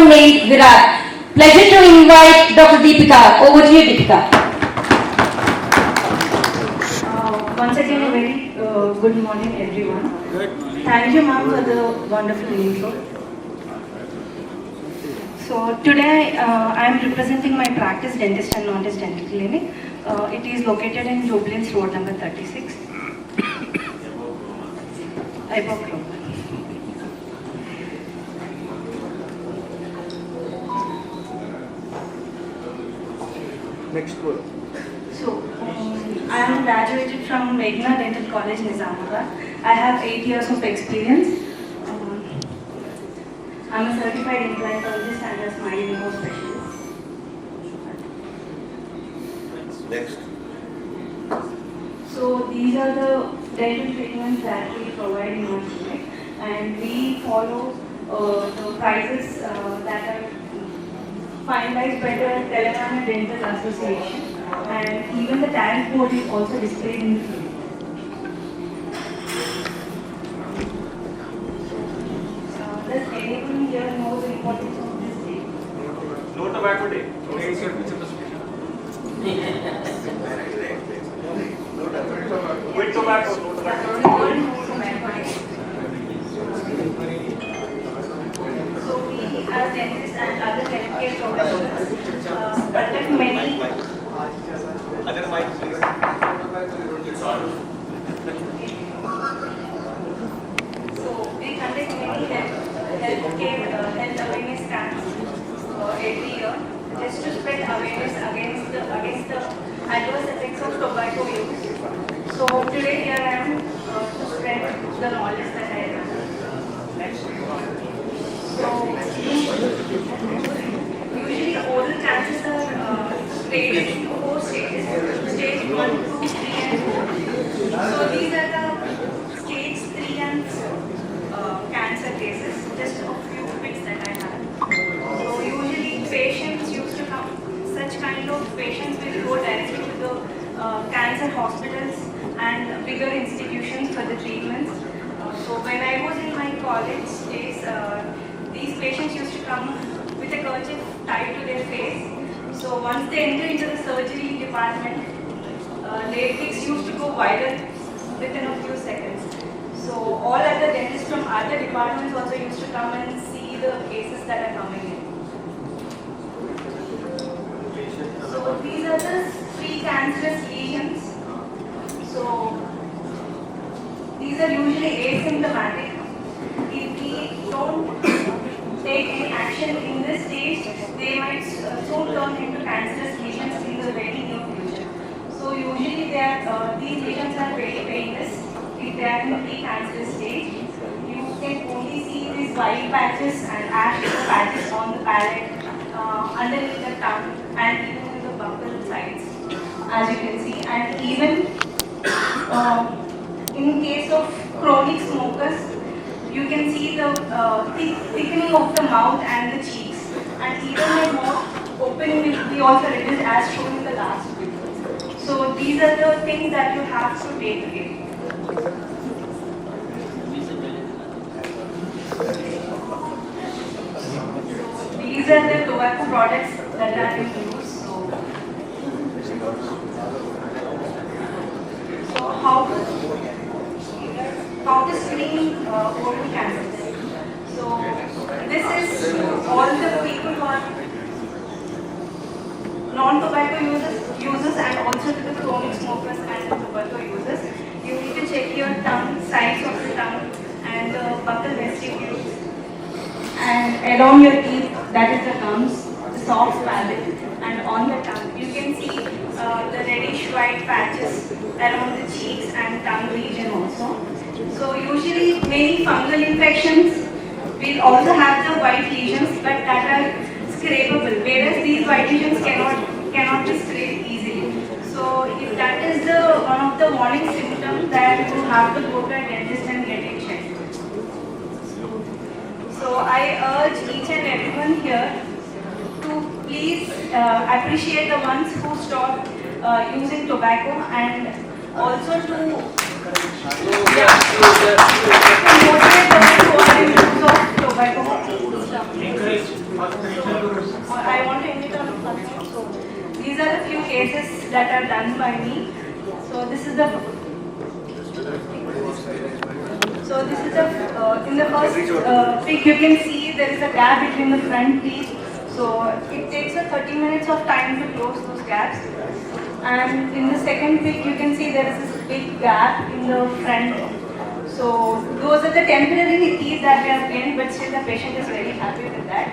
made Virat. Pleasure to invite Dr. Deepika. Over to you, Deepika. Once again, a very good morning, everyone. Thank you, ma'am, for the wonderful intro. So today, I am representing my practice dentist and non-dentist dental clinic. It is located in Jubilant Road number 36. Ibok Road. Next one. So, I am graduated from Meghna Dental College, Nizamabad. I have 8 years of experience. I am a certified implantologist and a smile neo specialist. Next. So, these are the dental treatments that we provide in our clinic, and we follow the prices that are finalized by the Telangana Dental Association, and even the tariff code is also displayed in the clinic. Does anyone here know the importance of this day? No tobacco day. Quit tobacco, no tobacco. So we as dentists and other healthcare professionals conduct many Other mic, please. So we conduct many health awareness camps every year just to spread awareness against the adverse effects of tobacco use. So today here I am to spread the knowledge that I have. So usually oral cancers are rated into 4 stages: stage 1, 2, 3, and 4. So these are the stage 3 and 4 cancer cases. Just a few bits that I have. So usually patients used to come. Such kind of patients will go directly to the cancer hospitals and bigger institutions for the treatments. So when I was in my college days, these patients used to come with a kerchief tied to their face. So once they enter into the surgery department, latex used to go viral within a few seconds. So all other dentists from other departments also used to come and see the cases that are coming in. So these are the precancerous lesions. So these are usually asymptomatic. If we don't take any action in this stage, they might soon turn into cancerous lesions in the very near future. So usually these lesions are very painless if they are in the precancerous stage. You can only see these white patches and ash patches on the palate, underneath the tongue, and even in the buccal sides, as you can see. And even in case of chronic smokers, you can see the thickening of the mouth and the cheeks, and even the mouth opening will be also reduced as shown in the last video. So these are the things that you have to take care. These are the tobacco products that are in use. So how to screen oral cancer. So this is all the people who are non-tobacco users and also to the chronic smokers and the tobacco users. You need to check your tongue, sides of the tongue, and the buccal vestibules, and along your teeth, that is the gums, the soft palate, and on the tongue. You can see the reddish white patches around the cheeks and tongue region also. So usually many fungal infections will also have the white lesions, but that are scrapable, whereas these white lesions cannot be scraped easily. So if that is one of the warning symptoms, that you have to go to a dentist and get it checked. So I urge each and everyone here to please appreciate the ones who stop using tobacco, and also to motivate those who are in use of tobacco stuff. I want to end it on a fun note. So these are the few cases that are done by me. So this is the in the first pic you can see there is a gap between the front teeth. So it takes a 30 minutes of time to close those gaps. And in the second pic you can see there is this big gap in the front. So those are the temporary teeth that we have gained, but still the patient is very happy with that.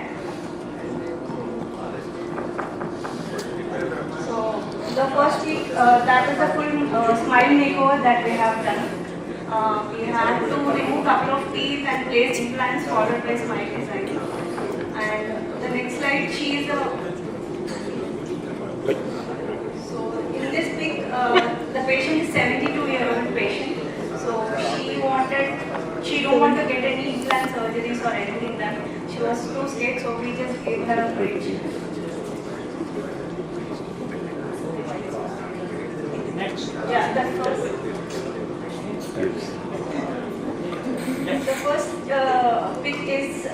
So the first week, that is the full smile makeover that we have done. We had to remove couple of teeth and place implants followed by smile design. And the next slide, she is a. So in this pic, the patient is 72-year-old patient. So she don't want to get any implant surgeries or anything done. She was too scared, so we just gave her a bridge. Next. Yeah, that's first. The first pic is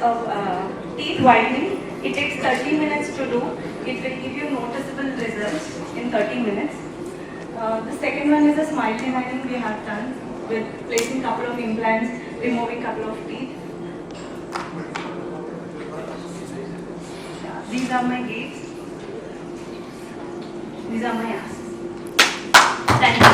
teeth whitening. It takes 30 minutes to do. It will give you noticeable results in 30 minutes. The second one is a smile designing we have done with placing couple of implants, removing couple of teeth. These are my gates. These are my asses. Thank you.